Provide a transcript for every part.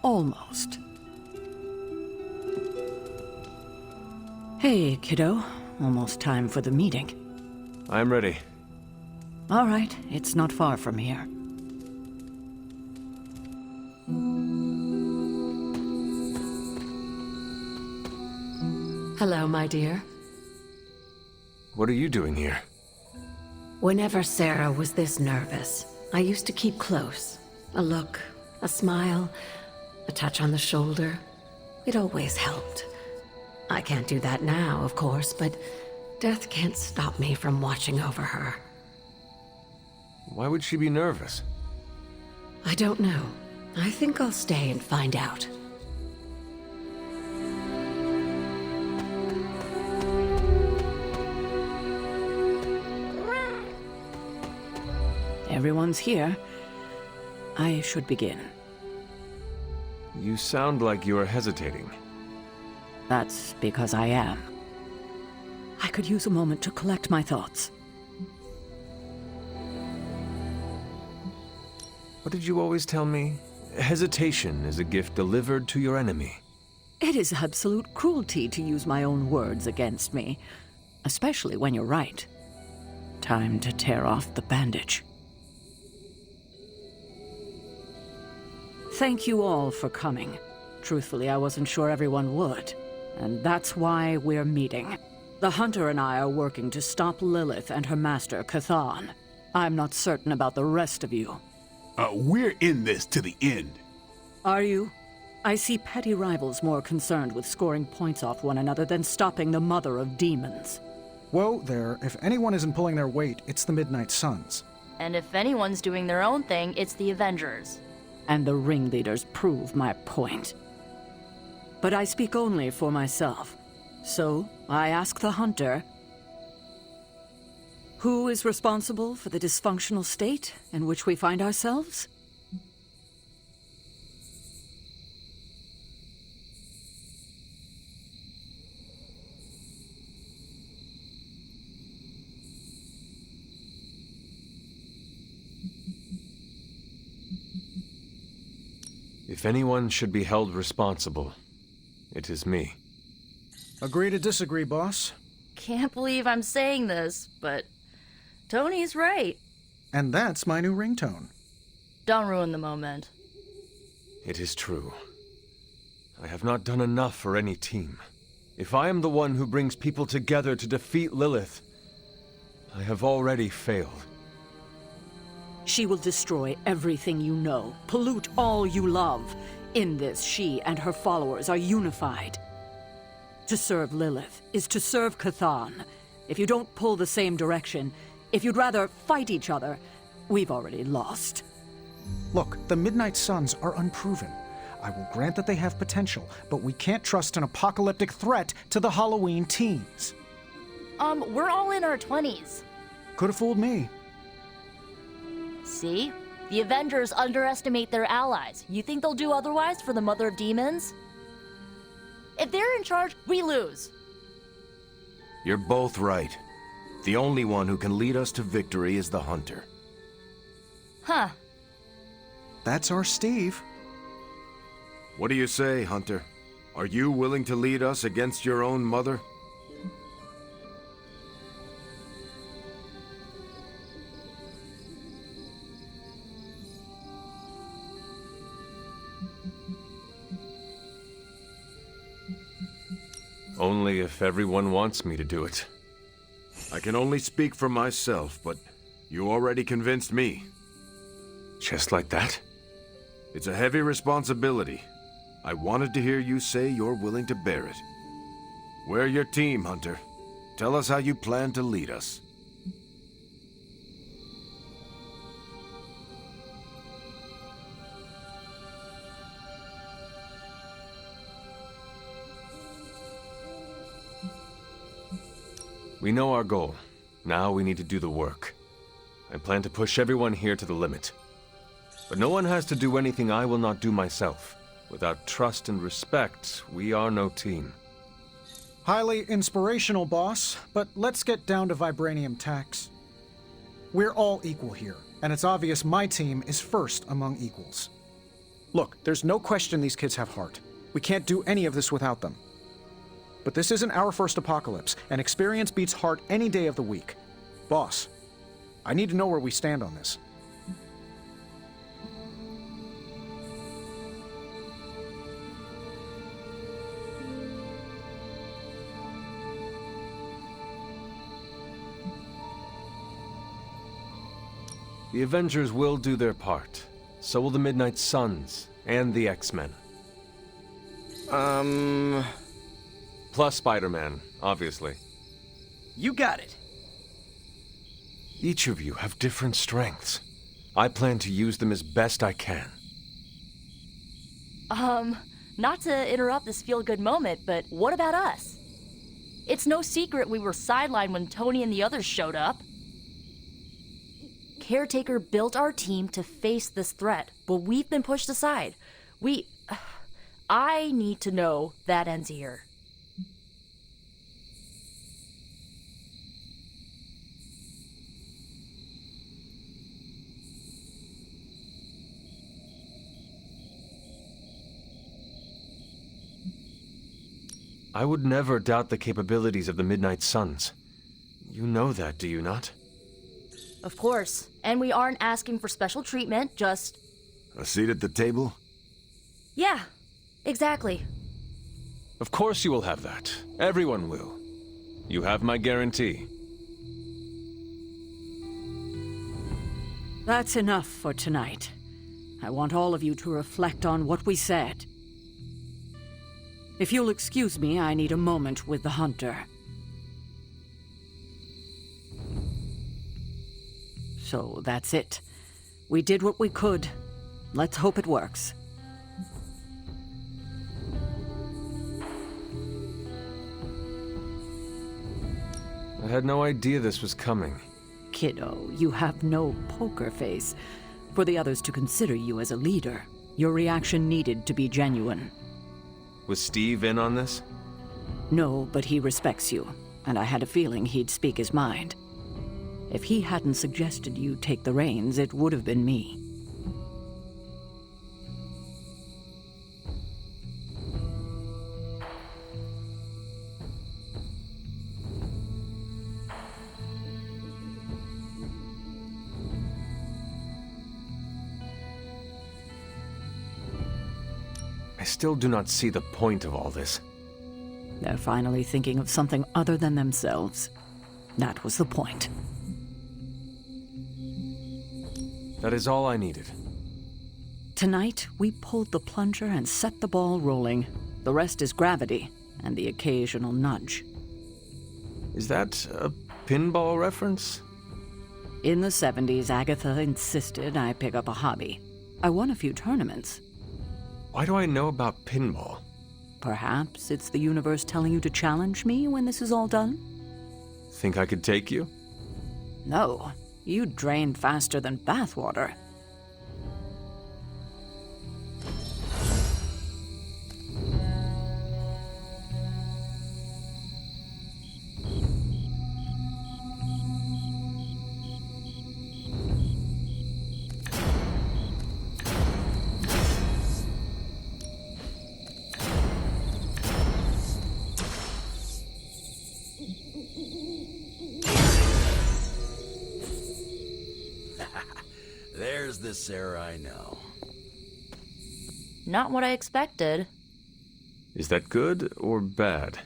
Almost. Hey, kiddo. Almost time for the meeting. I'm ready. All right, it's not far from here. Hello, my dear. What are you doing here? Whenever Sarah was this nervous, I used to keep close. A look, a smile, a touch on the shoulder. It always helped. I can't do that now, of course, but death can't stop me from watching over her. Why would she be nervous? I don't know. I think I'll stay and find out. Everyone's here. I should begin. You sound like you are hesitating. That's because I am. I could use a moment to collect my thoughts. What did you always tell me? Hesitation is a gift delivered to your enemy. It is absolute cruelty to use my own words against me, especially when you're right. Time to tear off the bandage. Thank you all for coming. Truthfully, I wasn't sure everyone would. And that's why we're meeting. The Hunter and I are working to stop Lilith and her master, Chthon. I'm not certain about the rest of you. We're in this to the end. Are you? I see petty rivals more concerned with scoring points off one another than stopping the mother of demons. Whoa there, if anyone isn't pulling their weight, it's the Midnight Suns. And if anyone's doing their own thing, it's the Avengers. And the ringleaders prove my point. But I speak only for myself. So, I ask the Hunter, who is responsible for the dysfunctional state in which we find ourselves? If anyone should be held responsible, it is me. Agree to disagree, boss. Can't believe I'm saying this, but Tony's right. And that's my new ringtone. Don't ruin the moment. It is true. I have not done enough for any team. If I am the one who brings people together to defeat Lilith, I have already failed. She will destroy everything you know, pollute all you love. In this, she and her followers are unified. To serve Lilith is to serve Chthon. If you don't pull the same direction, if you'd rather fight each other, we've already lost. Look, the Midnight Suns are unproven. I will grant that they have potential, but we can't trust an apocalyptic threat to the Halloween teens. We're all in our 20s. Could have fooled me. See? The Avengers underestimate their allies. You think they'll do otherwise for the Mother of Demons? If they're in charge, we lose. You're both right. The only one who can lead us to victory is the Hunter. Huh. That's our Steve. What do you say, Hunter? Are you willing to lead us against your own mother? Only if everyone wants me to do it. I can only speak for myself, but you already convinced me. Just like that? It's a heavy responsibility. I wanted to hear you say you're willing to bear it. We're your team, Hunter. Tell us how you plan to lead us. We know our goal. Now we need to do the work. I plan to push everyone here to the limit. But no one has to do anything I will not do myself. Without trust and respect, we are no team. Highly inspirational, boss, but let's get down to vibranium tax. We're all equal here, and it's obvious my team is first among equals. Look, there's no question these kids have heart. We can't do any of this without them. But this isn't our first apocalypse, and experience beats heart any day of the week. Boss, I need to know where we stand on this. The Avengers will do their part. So will the Midnight Suns and the X-Men. Plus Spider-Man, obviously. You got it. Each of you have different strengths. I plan to use them as best I can. Not to interrupt this feel-good moment, but what about us? It's no secret we were sidelined when Tony and the others showed up. Caretaker built our team to face this threat, but we've been pushed aside. I need to know that ends here. I would never doubt the capabilities of the Midnight Suns. You know that, do you not? Of course. And we aren't asking for special treatment, just... A seat at the table? Yeah, exactly. Of course you will have that. Everyone will. You have my guarantee. That's enough for tonight. I want all of you to reflect on what we said. If you'll excuse me, I need a moment with the Hunter. So that's it. We did what we could. Let's hope it works. I had no idea this was coming. Kiddo, you have no poker face. For the others to consider you as a leader, your reaction needed to be genuine. Was Steve in on this? No, but he respects you, and I had a feeling he'd speak his mind. If he hadn't suggested you take the reins, it would have been me. I still do not see the point of all this. They're finally thinking of something other than themselves. That was the point. That is all I needed. Tonight, we pulled the plunger and set the ball rolling. The rest is gravity, and the occasional nudge. Is that a pinball reference? In the 70s, Agatha insisted I pick up a hobby. I won a few tournaments. Why do I know about pinball? Perhaps it's the universe telling you to challenge me when this is all done? Think I could take you? No, you drained faster than bathwater. There's the Sarah I know. Not what I expected. Is that good or bad?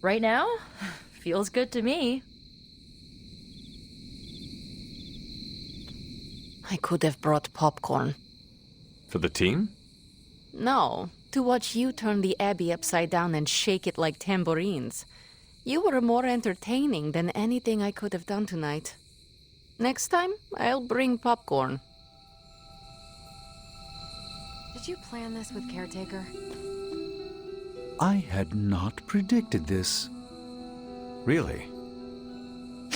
Right now? Feels good to me. I could have brought popcorn. For the team? No, to watch you turn the Abbey upside down and shake it like tambourines. You were more entertaining than anything I could have done tonight. Next time, I'll bring popcorn. Did you plan this with Caretaker? I had not predicted this. Really?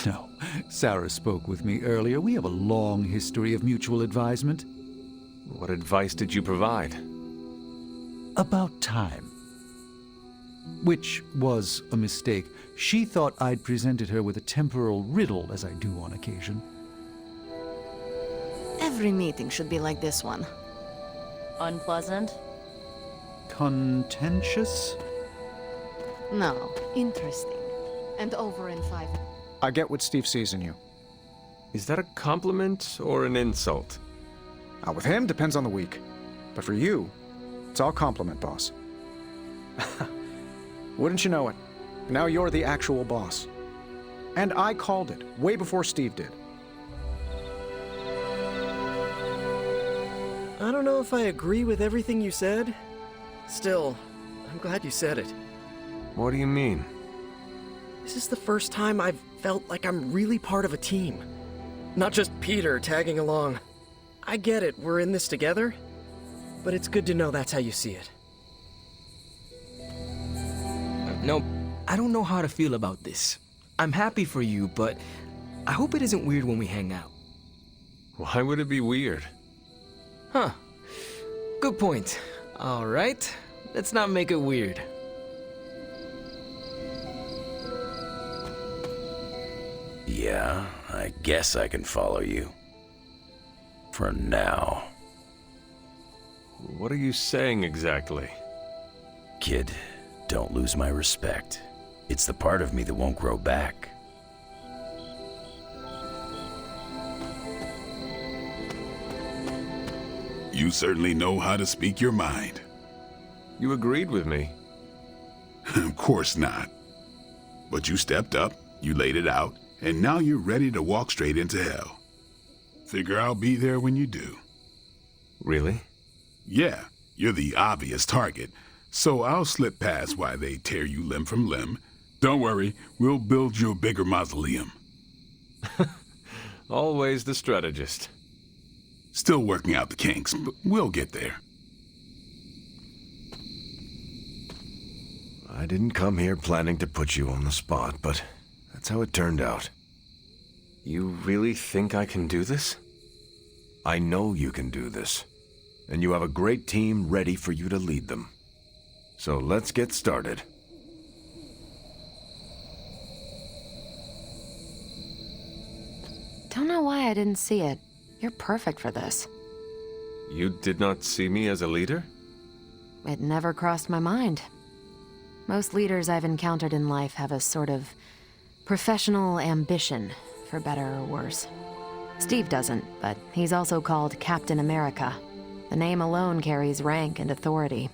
No, Sarah spoke with me earlier. We have a long history of mutual advisement. What advice did you provide? About time. Which was a mistake. She thought I'd presented her with a temporal riddle, as I do on occasion. Every meeting should be like this one. Unpleasant? Contentious? No, interesting. And over in 5. I get what Steve sees in you. Is that a compliment or an insult? With him, depends on the week. But for you, it's all compliment, boss. Wouldn't you know it? Now you're the actual boss. And I called it, way before Steve did. I don't know if I agree with everything you said. Still, I'm glad you said it. What do you mean? This is the first time I've felt like I'm really part of a team. Not just Peter tagging along. I get it, we're in this together. But it's good to know that's how you see it. No, I don't know how to feel about this. I'm happy for you, but I hope it isn't weird when we hang out. Why would it be weird? Huh. Good point. All right. Let's not make it weird. Yeah, I guess I can follow you. For now. What are you saying exactly? Kid, don't lose my respect. It's the part of me that won't grow back. You certainly know how to speak your mind. You agreed with me. Of course not. But you stepped up, you laid it out, and now you're ready to walk straight into hell. Figure I'll be there when you do. Really? Yeah, you're the obvious target, so I'll slip past why they tear you limb from limb. Don't worry, we'll build you a bigger mausoleum. Always the strategist. Still working out the kinks, but we'll get there. I didn't come here planning to put you on the spot, but that's how it turned out. You really think I can do this? I know you can do this, and you have a great team ready for you to lead them. So let's get started. Don't know why I didn't see it. You're perfect for this. You did not see me as a leader? It never crossed my mind. Most leaders I've encountered in life have a sort of professional ambition, for better or worse. Steve doesn't, but he's also called Captain America. The name alone carries rank and authority.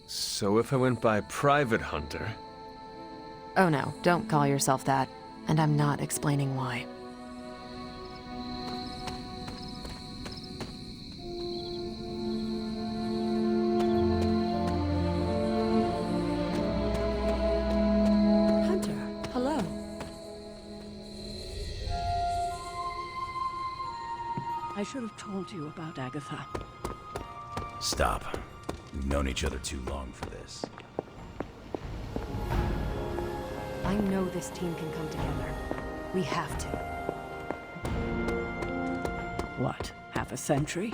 So if I went by Private Hunter... Oh no, don't call yourself that. And I'm not explaining why. Hunter, hello. I should have told you about Agatha. Stop. We've known each other too long for this. I know this team can come together. We have to. What, half a century?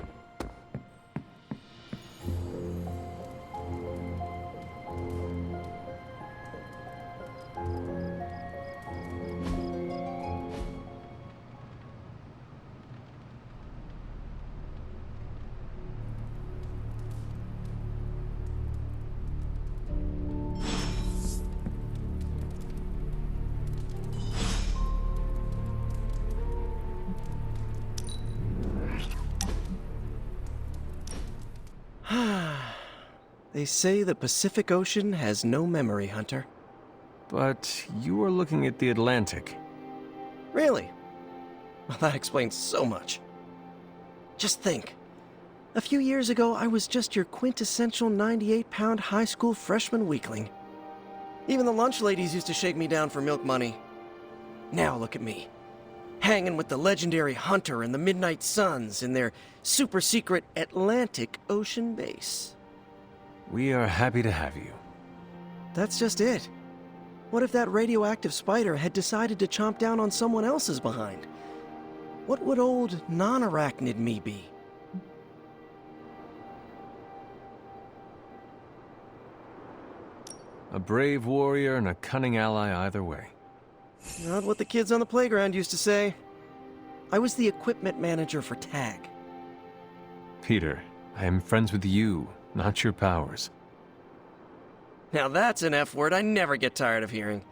They say the Pacific Ocean has no memory, Hunter. But you were looking at the Atlantic. Really? Well, that explains so much. Just think. A few years ago, I was just your quintessential 98-pound high school freshman weakling. Even the lunch ladies used to shake me down for milk money. Now look at me. Hanging with the legendary Hunter and the Midnight Suns in their super-secret Atlantic Ocean base. We are happy to have you. That's just it. What if that radioactive spider had decided to chomp down on someone else's behind? What would old non-arachnid me be? A brave warrior and a cunning ally either way. Not what the kids on the playground used to say. I was the equipment manager for TAG. Peter, I am friends with you, not your powers. Now that's an F word I never get tired of hearing.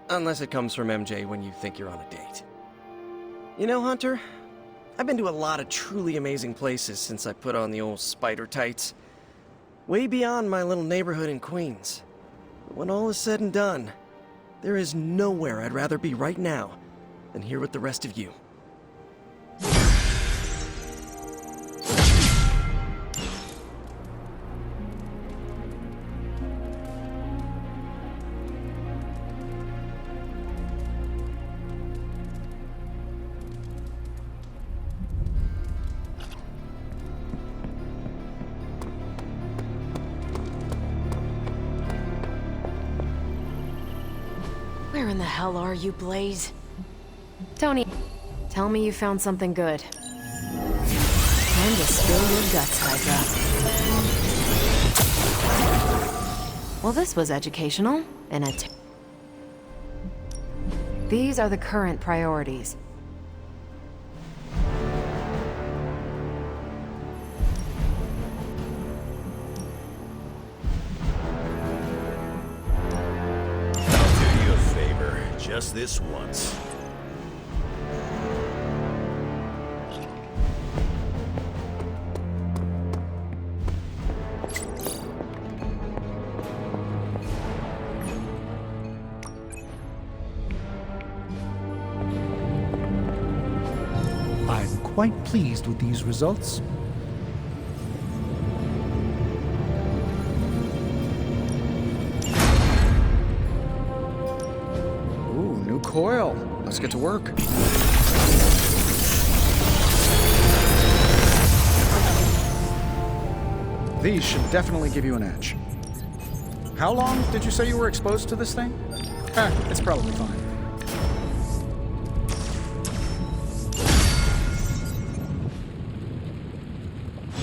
Unless it comes from MJ when you think you're on a date. You know, Hunter, I've been to a lot of truly amazing places since I put on the old spider tights. Way beyond my little neighborhood in Queens. But when all is said and done, there is nowhere I'd rather be right now than here with the rest of you. Where in the hell are you, Blaze? Tony, tell me you found something good. Time to spill your guts, Hydra. Well, this was educational, and these are the current priorities. Just this once. I'm quite pleased with these results. Coil. Let's get to work. These should definitely give you an edge. How long did you say you were exposed to this thing? It's probably fine.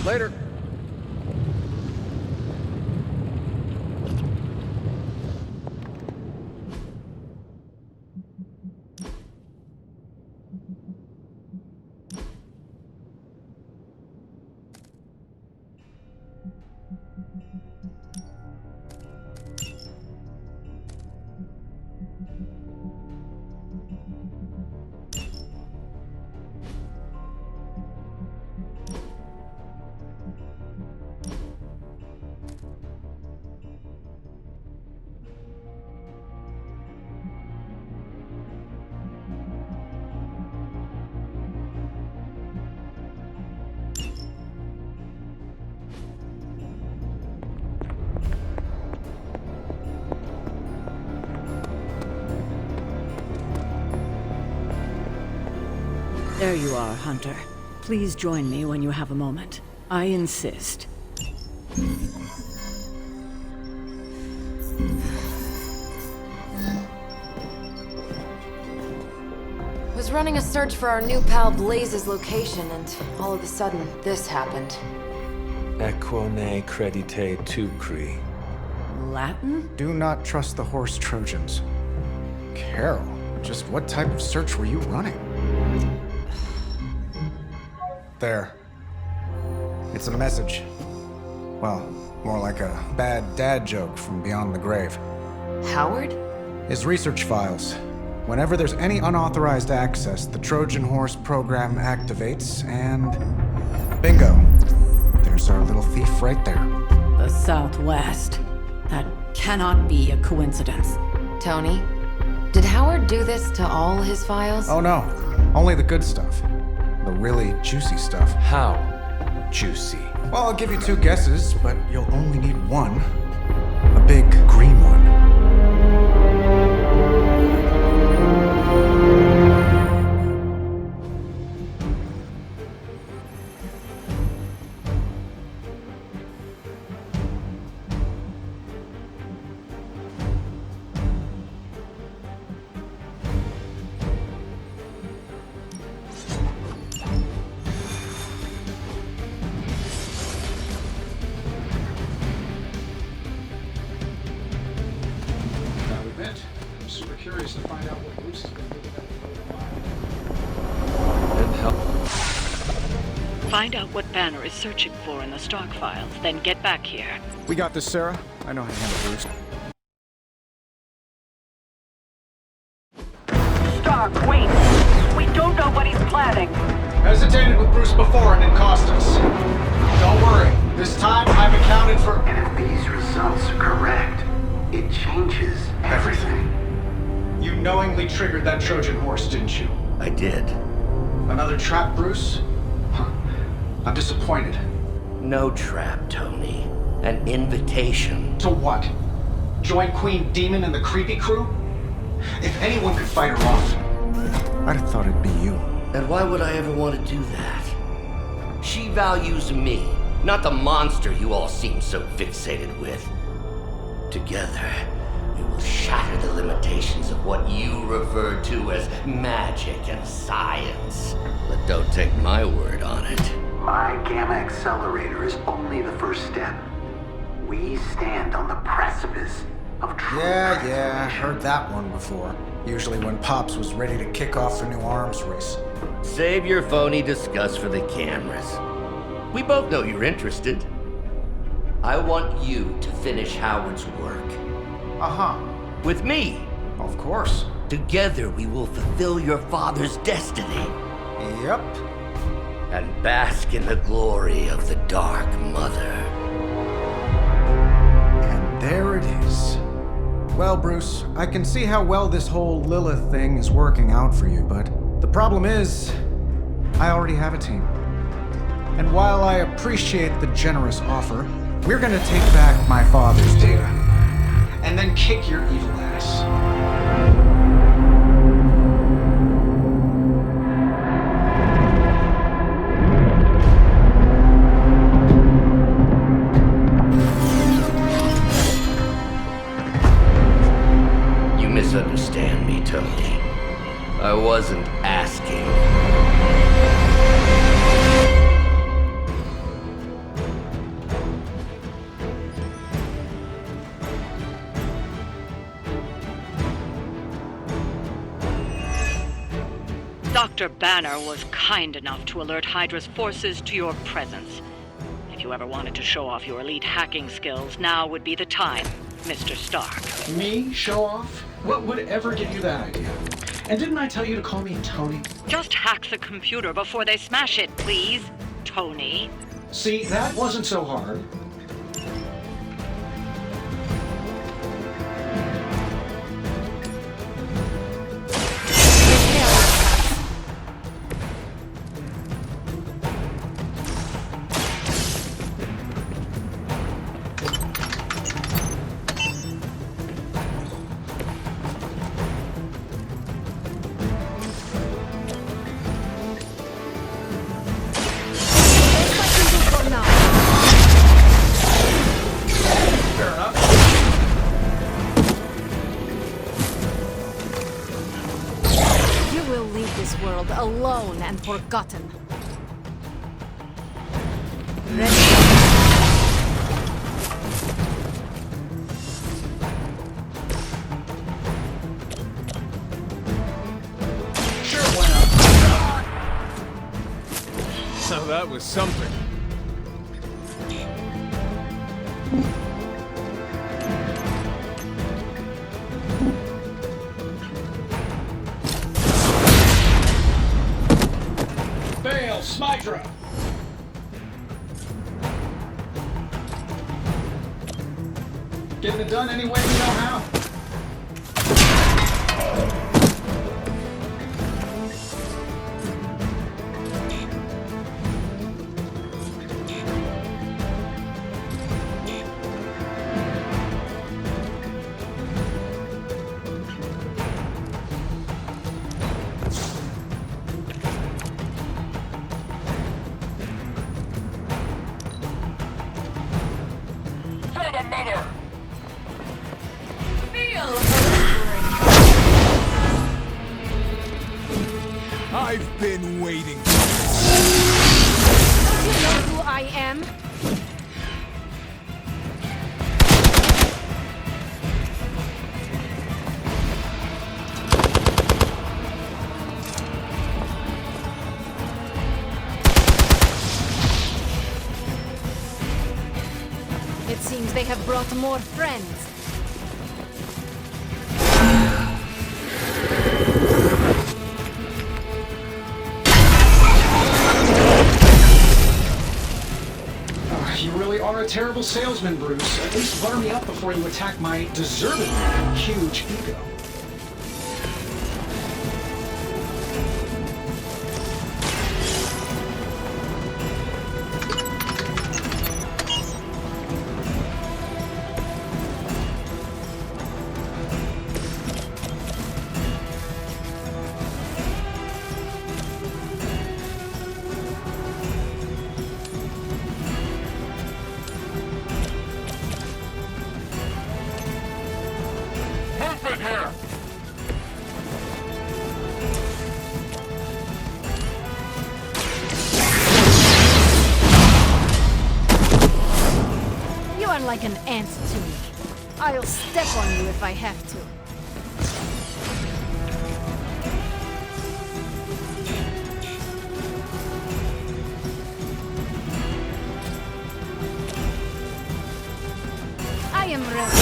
Later. There you are, Hunter. Please join me when you have a moment. I insist. Was running a search for our new pal Blaze's location, and all of a sudden, this happened. Equone credite tucri. Latin? Do not trust the horse Trojans. Carol, just what type of search were you running? There. It's a message. Well, more like a bad dad joke from beyond the grave. Howard? His research files. Whenever there's any unauthorized access, the Trojan Horse program activates, and bingo. There's our little thief right there. The Southwest. That cannot be a coincidence. Tony, did Howard do this to all his files? Oh no, only the good stuff. The really juicy stuff. How juicy? Well, I'll give you two guesses, but you'll only need one. A big green one. Curious to find out what Bruce has been doing. And how? Find out what Banner is searching for in the Stark files, then get back here. We got this, Sarah. I know how to handle Bruce. Stark, wait! We don't know what he's planning. Hesitated with Bruce before and it cost us. Don't worry. This time I've accounted for... And if these results are correct, it changes everything. You knowingly triggered that Trojan horse, didn't you? I did. Another trap, Bruce? Huh. I'm disappointed. No trap, Tony. An invitation. To what? Join Queen Demon and the Creepy Crew? If anyone could fight her off, I'd have thought it'd be you. And why would I ever want to do that? She values me, not the monster you all seem so fixated with. Together, we will shatter the limitations of what you refer to as magic and science. But don't take my word on it. My Gamma Accelerator is only the first step. We stand on the precipice of true Yeah, heard that one before. Usually when Pops was ready to kick off a new arms race. Save your phony disgust for the cameras. We both know you're interested. I want you to finish Howard's work. Uh-huh. With me. Of course. Together we will fulfill your father's destiny. Yep. And bask in the glory of the Dark Mother. And there it is. Well, Bruce, I can see how well this whole Lilith thing is working out for you, but the problem is, I already have a team. And while I appreciate the generous offer, we're gonna take back my father's data, and then kick your evil ass. Misunderstand me, Tony. I wasn't asking. Dr. Banner was kind enough to alert Hydra's forces to your presence. If you ever wanted to show off your elite hacking skills, now would be the time, Mr. Stark. Me? Show off? What would ever give you that idea? And didn't I tell you to call me Tony? Just hack the computer before they smash it, please, Tony. See, that wasn't so hard. Alone and forgotten. Sure, why not? So that was something. Smydra! Getting it done any way we know how. I've been waiting. Don't you know who I am? seems they have brought more friends. You really are a terrible salesman, Bruce. At least butter me up before you attack my deservedly huge ego. You are like an ant to me. I'll step on you if I have to. I am ready.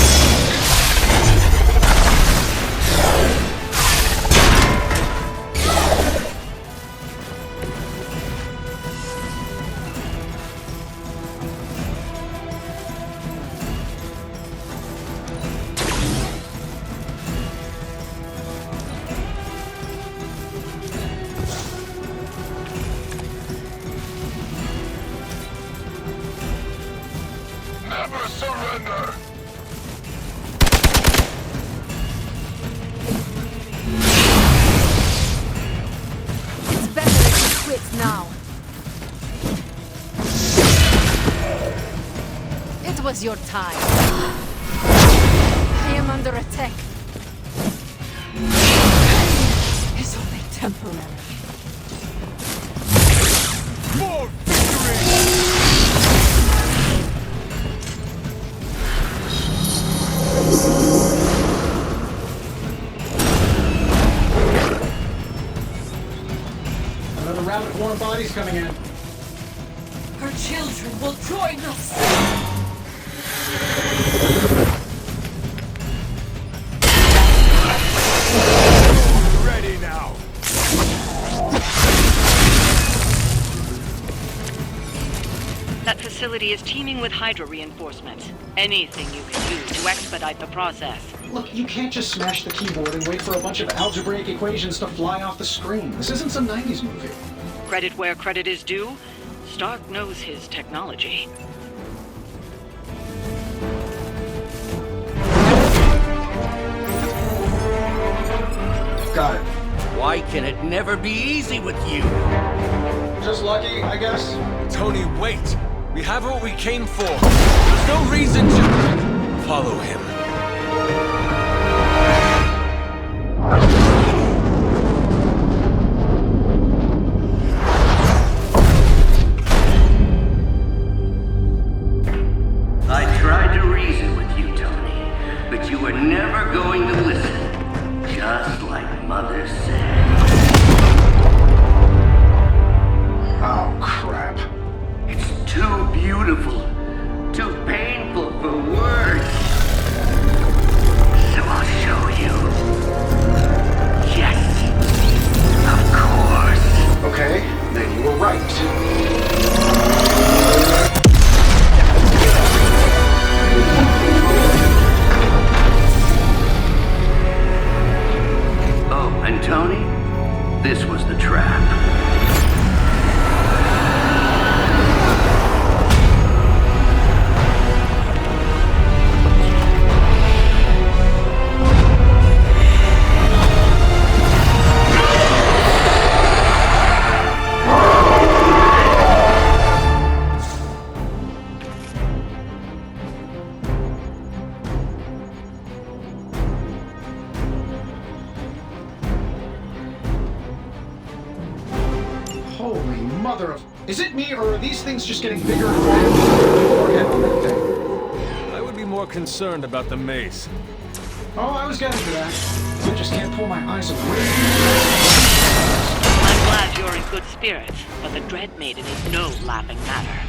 Never surrender! It's better if you quit now. It was your time. I am under attack. It's only temporary. For victory! Another round of warm bodies coming in. Her children will join us. Ready now! That facility is teeming with Hydra reinforcements. Anything you can do to expedite the process. Look, you can't just smash the keyboard and wait for a bunch of algebraic equations to fly off the screen. This isn't some 90s movie. Credit where credit is due. Stark knows his technology. Got it. Why can it never be easy with you? Just lucky, I guess. Tony, wait! We have what we came for. There's no reason to follow him. I tried to reason with you, Tony, but you were never going to listen. Just like Mother said. Oh, crap. It's too beautiful, too painful for words. So I'll show you. Yes, of course. Okay, then you were right. Oh, and Tony, this was the trap. Holy mother of... Is it me, or are these things just getting bigger and faster? Forehead on that thing. I would be more concerned about the maze. Oh, I was getting to that. I just can't pull my eyes away. I'm glad you're in good spirits, but the Dread Maiden is no laughing matter.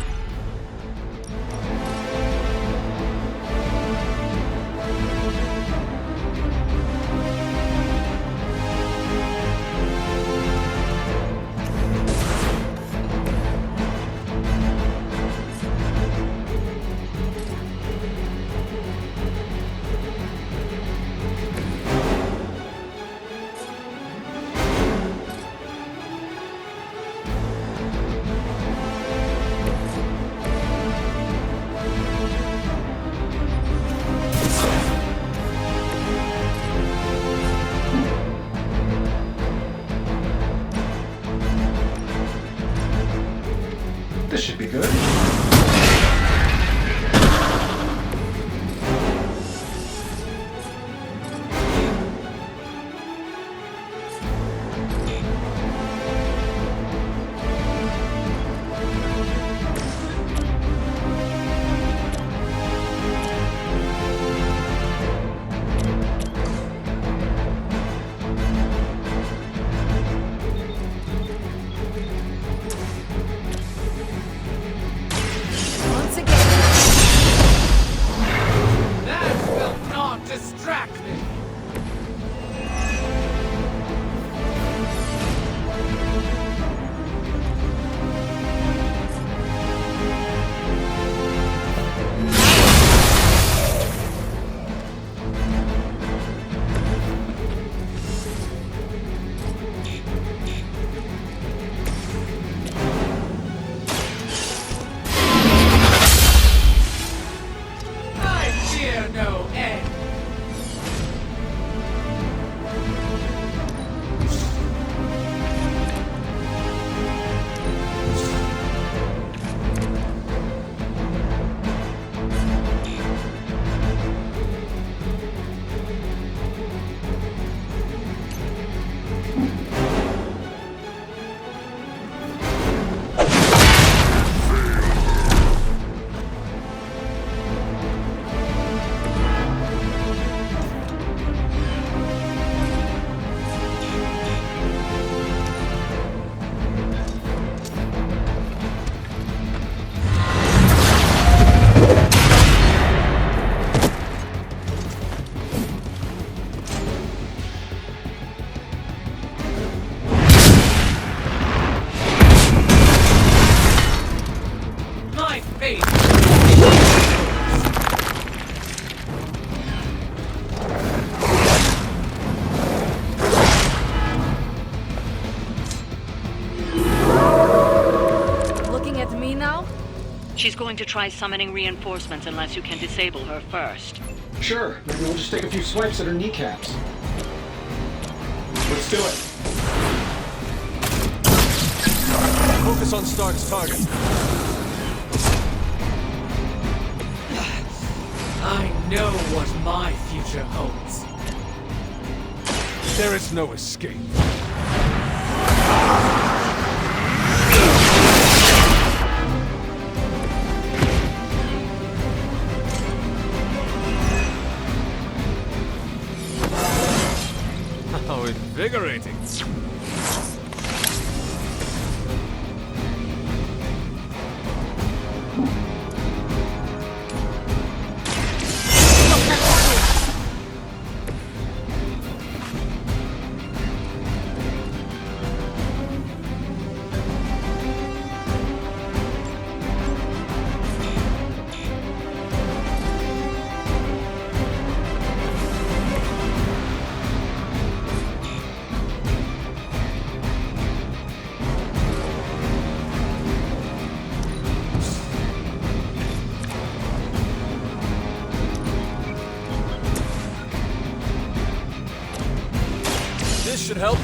fear no end. My fate. Looking at me now? She's going to try summoning reinforcements unless you can disable her first. Sure, maybe we'll just take a few swipes at her kneecaps. Let's do it. Focus on Stark's target. I know what my future holds. There is no escape. How invigorating. This should help.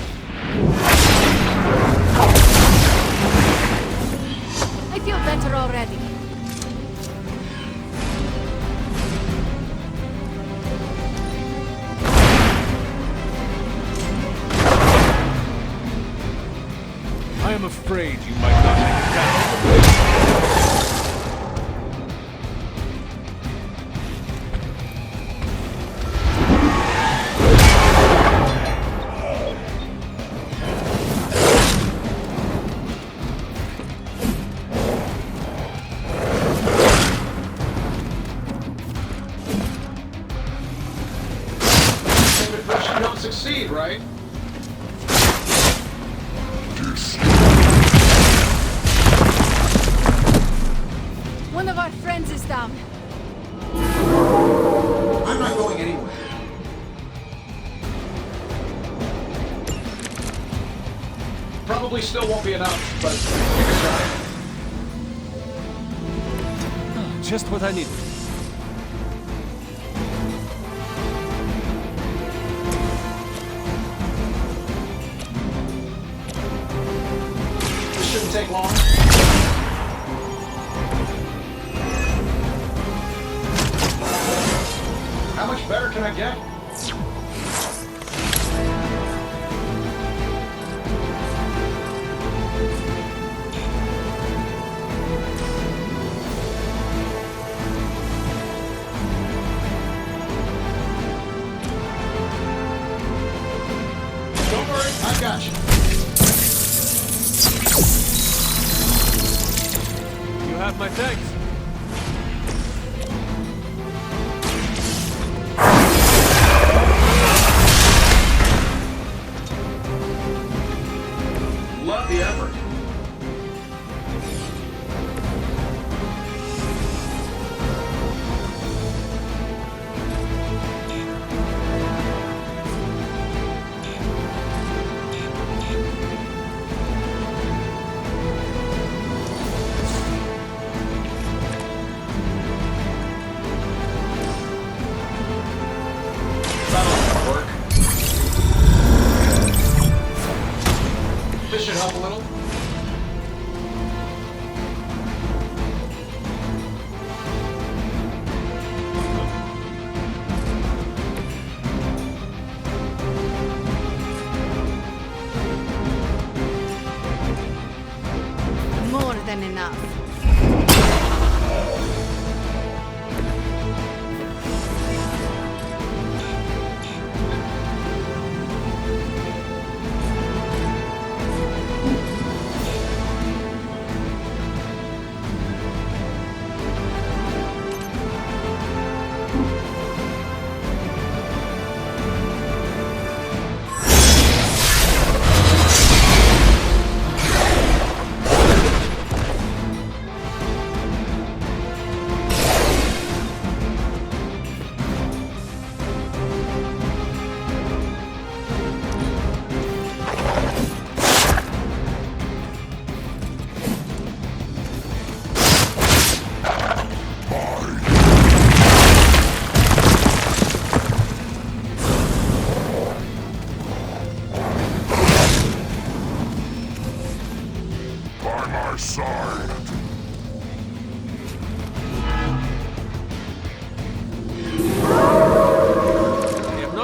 I feel better already. I am afraid you might not make it down. You don't succeed, right? One of our friends is down. I'm not going anywhere. Probably still won't be enough, but we can try. Just what I need. This shouldn't take long. How much better can I get? Don't worry, I got you. You have my thanks. Love the effort. it help a little? More than enough.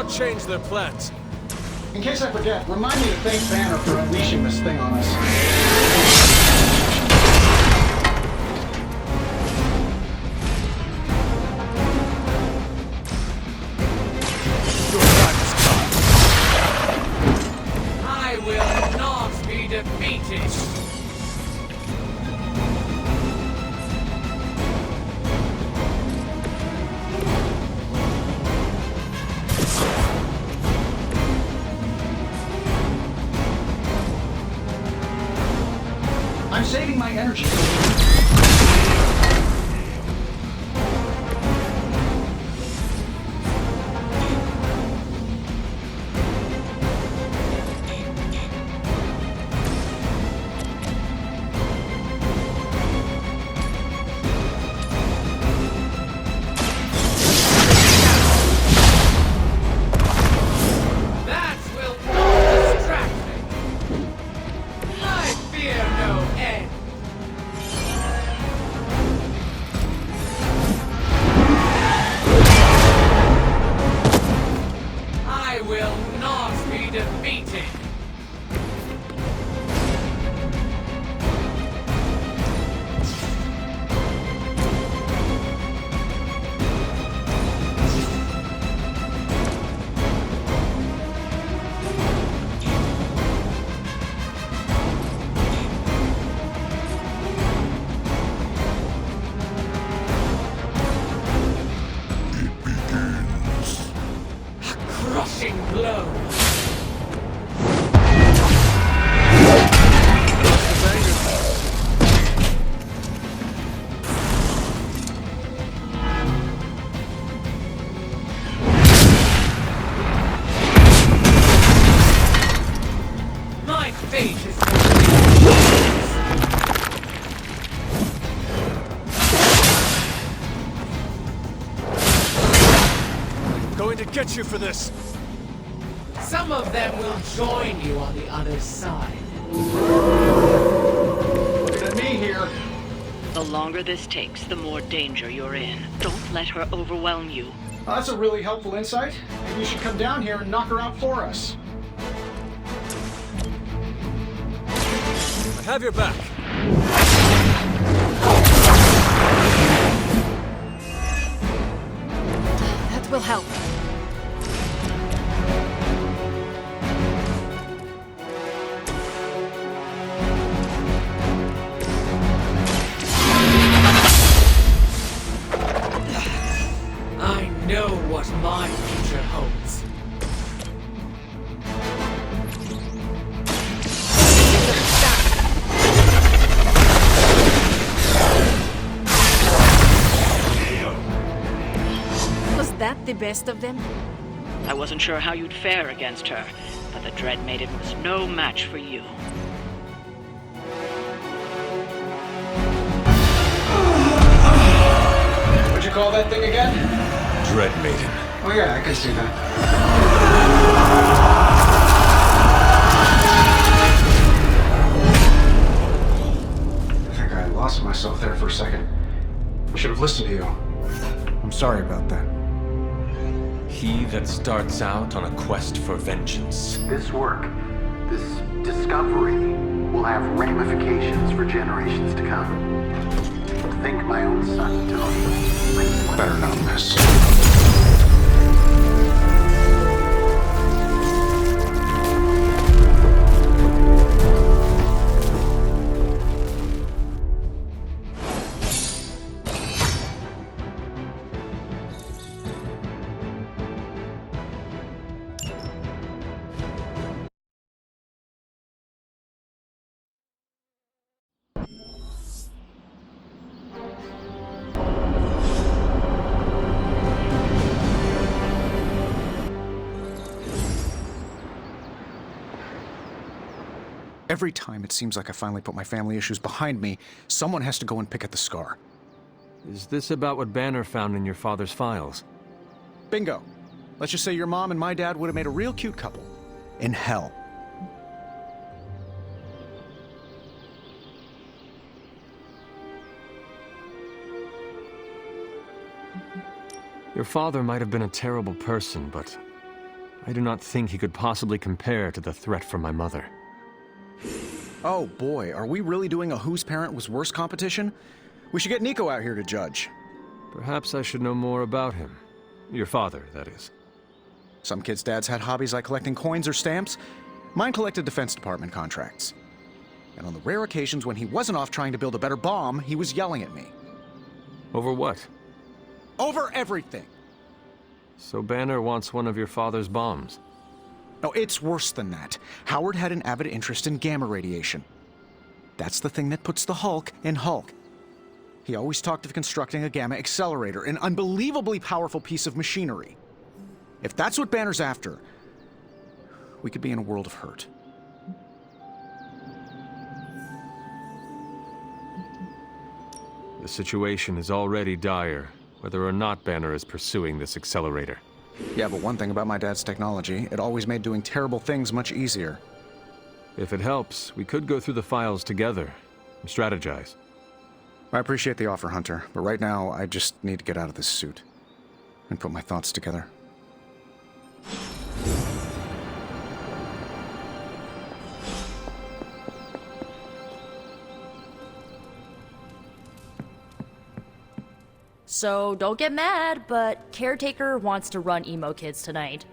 Change their plans. In case I forget, remind me to thank Banner for unleashing this thing on us. I will not be defeated. I'm saving my energy. That will not distract me. I fear no end. I will not be defeated. Crushing blow. My fate is Going to get you for this. Some of them will join you on the other side. Look at me here. The longer this takes, the more danger you're in. Don't let her overwhelm you. Oh, that's a really helpful insight. Maybe you should come down here and knock her out for us. I have your back. That will help. I know what my future holds. Was that the best of them? I wasn't sure how you'd fare against her, but the Dread Maiden was no match for you. What'd you call that thing again? Dread Maiden. Oh yeah, I can see that. myself there for a second. I should have listened to you. I'm sorry about that. He that starts out on a quest for vengeance. This work, this discovery, will have ramifications for generations to come. Think my own son, Tony. Better not miss. Every time it seems like I finally put my family issues behind me, someone has to go and pick at the scar. Is this about what Banner found in your father's files? Bingo. Let's just say your mom and my dad would have made a real cute couple. In hell. Your father might have been a terrible person, but I do not think he could possibly compare to the threat from my mother. Oh boy, are we really doing a whose parent was worse competition? We should get Nico out here to judge. Perhaps I should know more about him. Your father, that is. Some kids' dads had hobbies like collecting coins or stamps. Mine collected Defense Department contracts. And on the rare occasions when he wasn't off trying to build a better bomb, he was yelling at me. Over what? Over everything! So Banner wants one of your father's bombs. No, it's worse than that. Howard had an avid interest in gamma radiation. That's the thing that puts the Hulk in Hulk. He always talked of constructing a gamma accelerator, an unbelievably powerful piece of machinery. If that's what Banner's after, we could be in a world of hurt. The situation is already dire, whether or not Banner is pursuing this accelerator. Yeah, but one thing about my dad's technology, it always made doing terrible things much easier. If it helps, we could go through the files together and strategize. I appreciate the offer, Hunter, but right now I just need to get out of this suit and put my thoughts together. So don't get mad, but Caretaker wants to run Emo Kids tonight.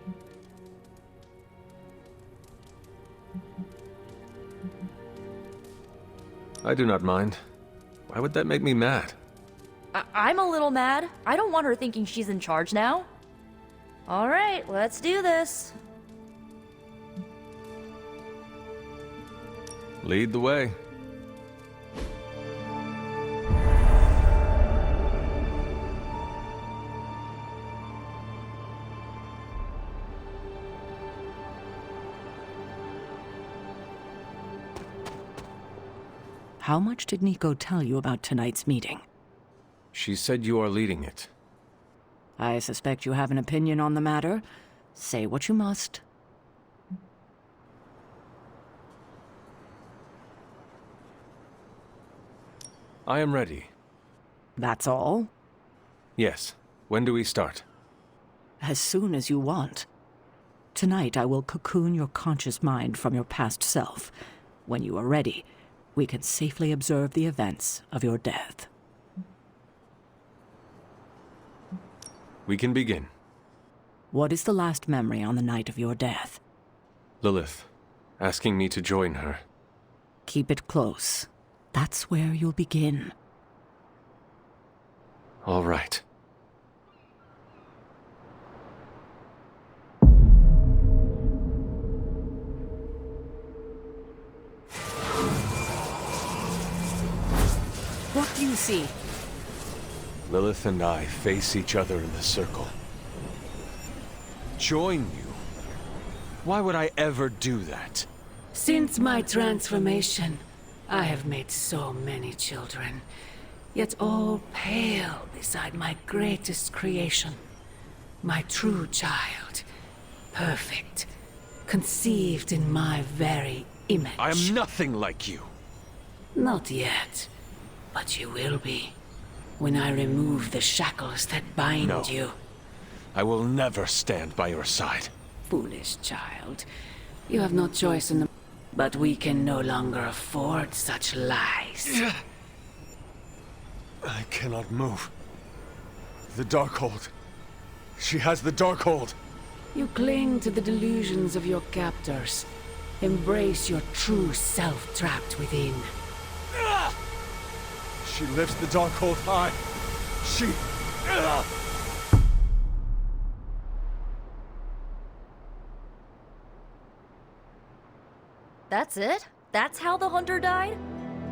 I do not mind. Why would that make me mad? I'm a little mad. I don't want her thinking she's in charge now. All right, let's do this. Lead the way. How much did Nico tell you about tonight's meeting? She said you are leading it. I suspect you have an opinion on the matter. Say what you must. I am ready. That's all? Yes. When do we start? As soon as you want. Tonight I will cocoon your conscious mind from your past self. When you are ready, we can safely observe the events of your death. We can begin. What is the last memory on the night of your death? Lilith, asking me to join her. Keep it close. That's where you'll begin. All right. What do you see? Lilith and I face each other in the circle. Join you? Why would I ever do that? Since my transformation, I have made so many children, yet all pale beside my greatest creation. My true child, perfect, conceived in my very image. I am nothing like you. Not yet. But you will be. When I remove the shackles that bind No. you. I will never stand by your side. Foolish child. You have no choice in the... But we can no longer afford such lies. I cannot move. The Darkhold. She has the Darkhold. You cling to the delusions of your captors. Embrace your true self trapped within. She lifts the Darkhold high. She... That's it? That's how the hunter died?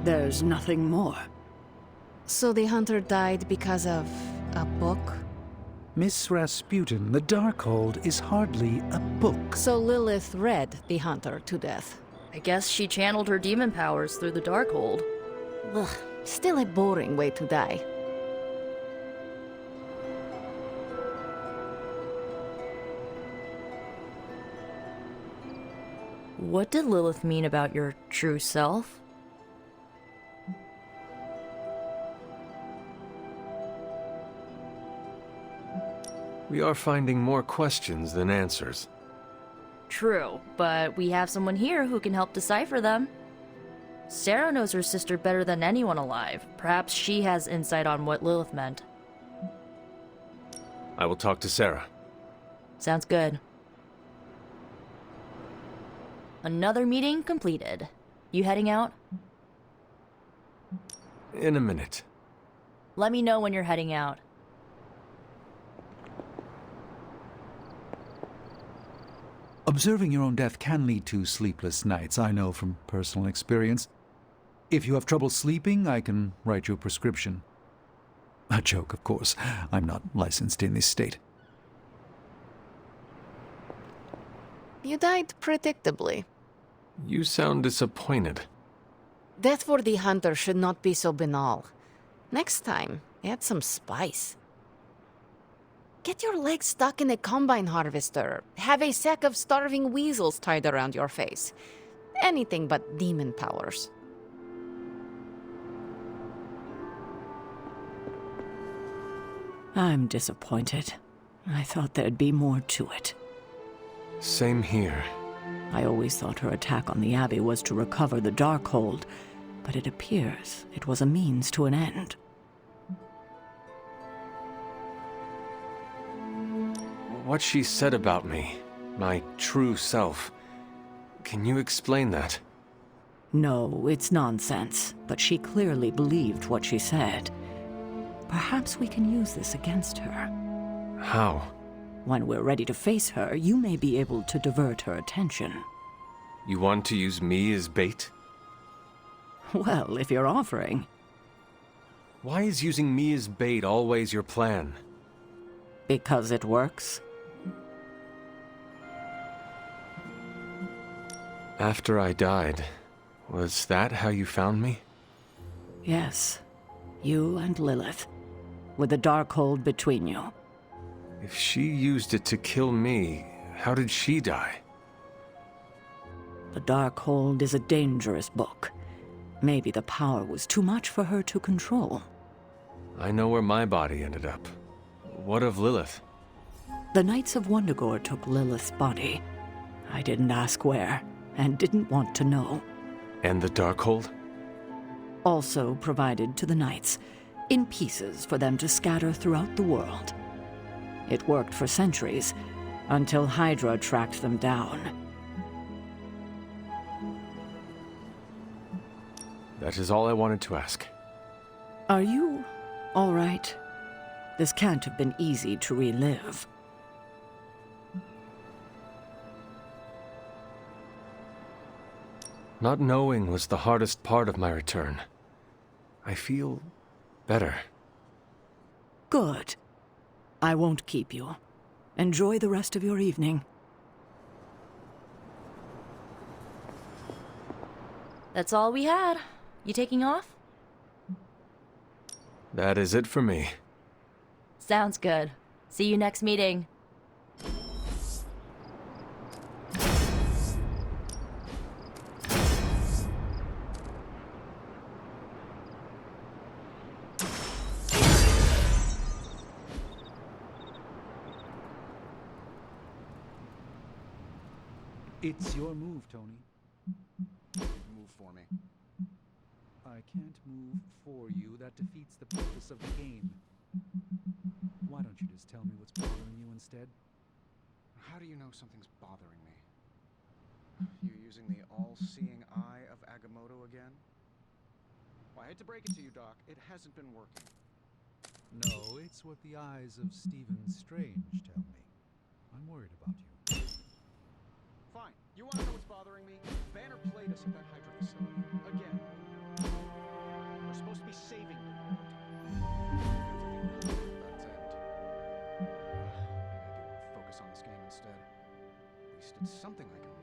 There's nothing more. So the hunter died because of a book? Miss Rasputin, the Darkhold is hardly a book. So Lilith read the hunter to death. I guess she channeled her demon powers through the Darkhold. Ugh, still a boring way to die. What did Lilith mean about your true self? We are finding more questions than answers. True, but we have someone here who can help decipher them. Sarah knows her sister better than anyone alive. Perhaps she has insight on what Lilith meant. I will talk to Sarah. Sounds good. Another meeting completed. You heading out? In a minute. Let me know when you're heading out. Observing your own death can lead to sleepless nights, I know from personal experience. If you have trouble sleeping, I can write you a prescription. A joke, of course. I'm not licensed in this state. You died predictably. You sound disappointed. Death for the hunter should not be so banal. Next time, add some spice. Get your legs stuck in a combine harvester. Have a sack of starving weasels tied around your face. Anything but demon powers. I'm disappointed. I thought there'd be more to it. Same here. I always thought her attack on the Abbey was to recover the Darkhold, but it appears it was a means to an end. What she said about me, my true self, can you explain that? No, it's nonsense, but she clearly believed what she said. Perhaps we can use this against her. How? When we're ready to face her, you may be able to divert her attention. You want to use me as bait? Well, if you're offering. Why is using me as bait always your plan? Because it works. After I died, was that how you found me? Yes. You and Lilith. With the Darkhold between you. If she used it to kill me, how did she die? The Darkhold is a dangerous book. Maybe the power was too much for her to control. I know where my body ended up. What of Lilith? The Knights of Wundagore took Lilith's body. I didn't ask where, and didn't want to know. And the Darkhold? Also provided to the Knights, in pieces for them to scatter throughout the world. It worked for centuries, until Hydra tracked them down. That is all I wanted to ask. Are you all right? This can't have been easy to relive. Not knowing was the hardest part of my return. I feel better. Good. I won't keep you. Enjoy the rest of your evening. That's all we had. You taking off? That is it for me. Sounds good. See you next meeting. It's your move, Tony. Move for me. I can't move for you. That defeats the purpose of the game. Why don't you just tell me what's bothering you instead? How do you know something's bothering me? You using the all-seeing eye of Agamotto again? Well, I hate to break it to you, Doc. It hasn't been working. No, it's what the eyes of Stephen Strange tell me. I'm worried about you. Fine. You want to know what's bothering me? Banner played us at that Hydra facility. Again. We're supposed to be saving the world. Feels like a really bad end. Maybe I do focus on this game instead. At least it's something I can win.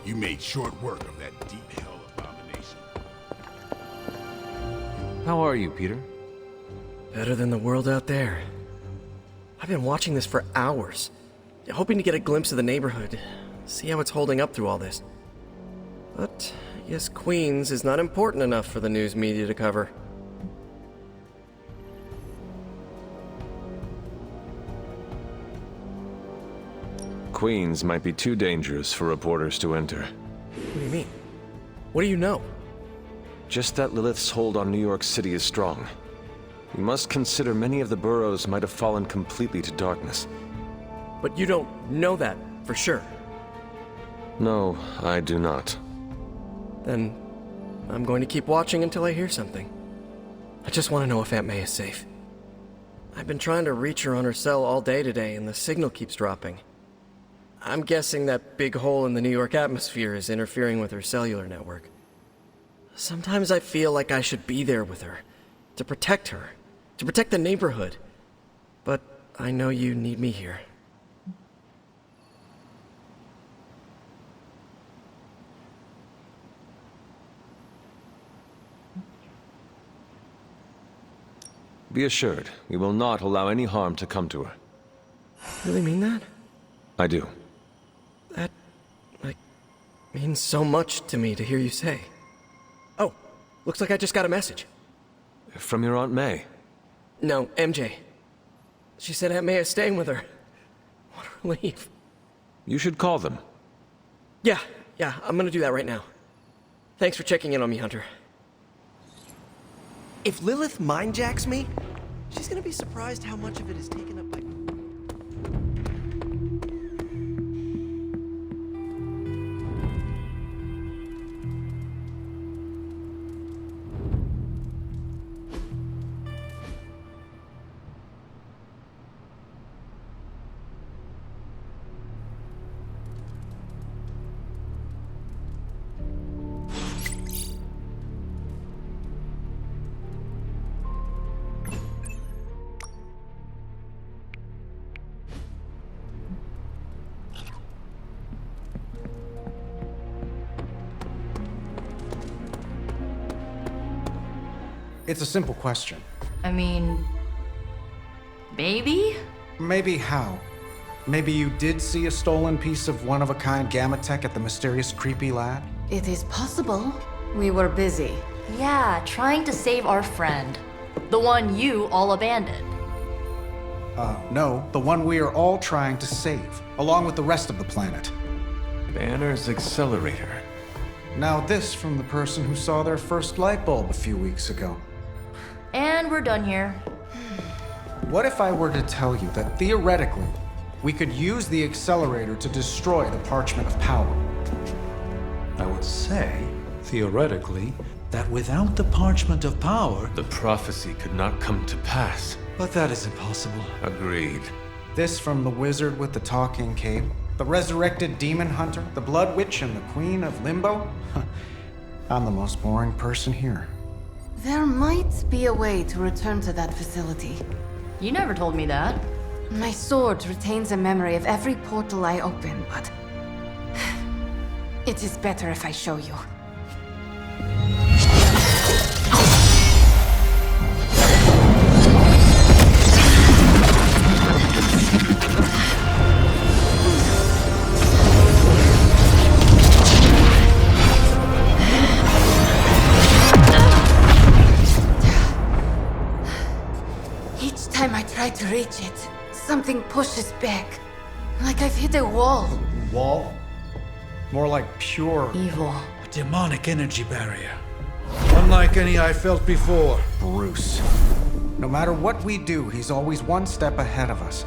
You made short work of that deep hell abomination. How are you, Peter? Better than the world out there. I've been watching this for hours, hoping to get a glimpse of the neighborhood, see how it's holding up through all this. But I guess Queens is not important enough for the news media to cover. Queens might be too dangerous for reporters to enter. What do you mean? What do you know? Just that Lilith's hold on New York City is strong. You must consider many of the boroughs might have fallen completely to darkness. But you don't know that for sure. No, I do not. Then I'm going to keep watching until I hear something. I just want to know if Aunt May is safe. I've been trying to reach her on her cell all day today, and the signal keeps dropping. I'm guessing that big hole in the New York atmosphere is interfering with her cellular network. Sometimes I feel like I should be there with her, to protect the neighborhood. But I know you need me here. Be assured, we will not allow any harm to come to her. Really mean that? I do. That, means so much to me to hear you say. Oh, looks like I just got a message. From your Aunt May? No, MJ. She said Aunt May is staying with her. What a relief. You should call them. Yeah, I'm gonna do that right now. Thanks for checking in on me, Hunter. If Lilith mindjacks me, she's gonna be surprised how much of it is taken up by... It's a simple question. I mean, maybe? Maybe how? Maybe you did see a stolen piece of one-of-a-kind gamma tech at the mysterious creepy lab? It is possible. We were busy. Yeah, trying to save our friend. The one you all abandoned. No, the one we are all trying to save, along with the rest of the planet. Banner's accelerator. Now this from the person who saw their first light bulb a few weeks ago. And we're done here. What if I were to tell you that theoretically, we could use the accelerator to destroy the Parchment of Power? I would say, theoretically, that without the Parchment of Power... The prophecy could not come to pass. But that is impossible. Agreed. This from the wizard with the talking cape, the resurrected demon hunter, the blood witch, and the queen of limbo? I'm the most boring person here. There might be a way to return to that facility. You never told me that. My sword retains a memory of every portal I open, but... it is better if I show you. Each time I try to reach it, something pushes back. Like I've hit a wall. Wall? More like pure evil. A demonic energy barrier. Unlike any I felt before. Bruce. No matter what we do, he's always one step ahead of us.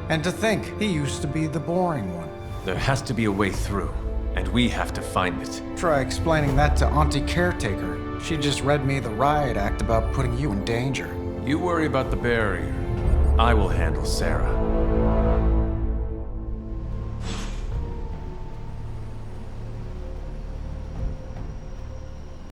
And to think, he used to be the boring one. There has to be a way through, and we have to find it. Try explaining that to Auntie Caretaker. She just read me the riot act about putting you in danger. You worry about the barrier. I will handle Sarah.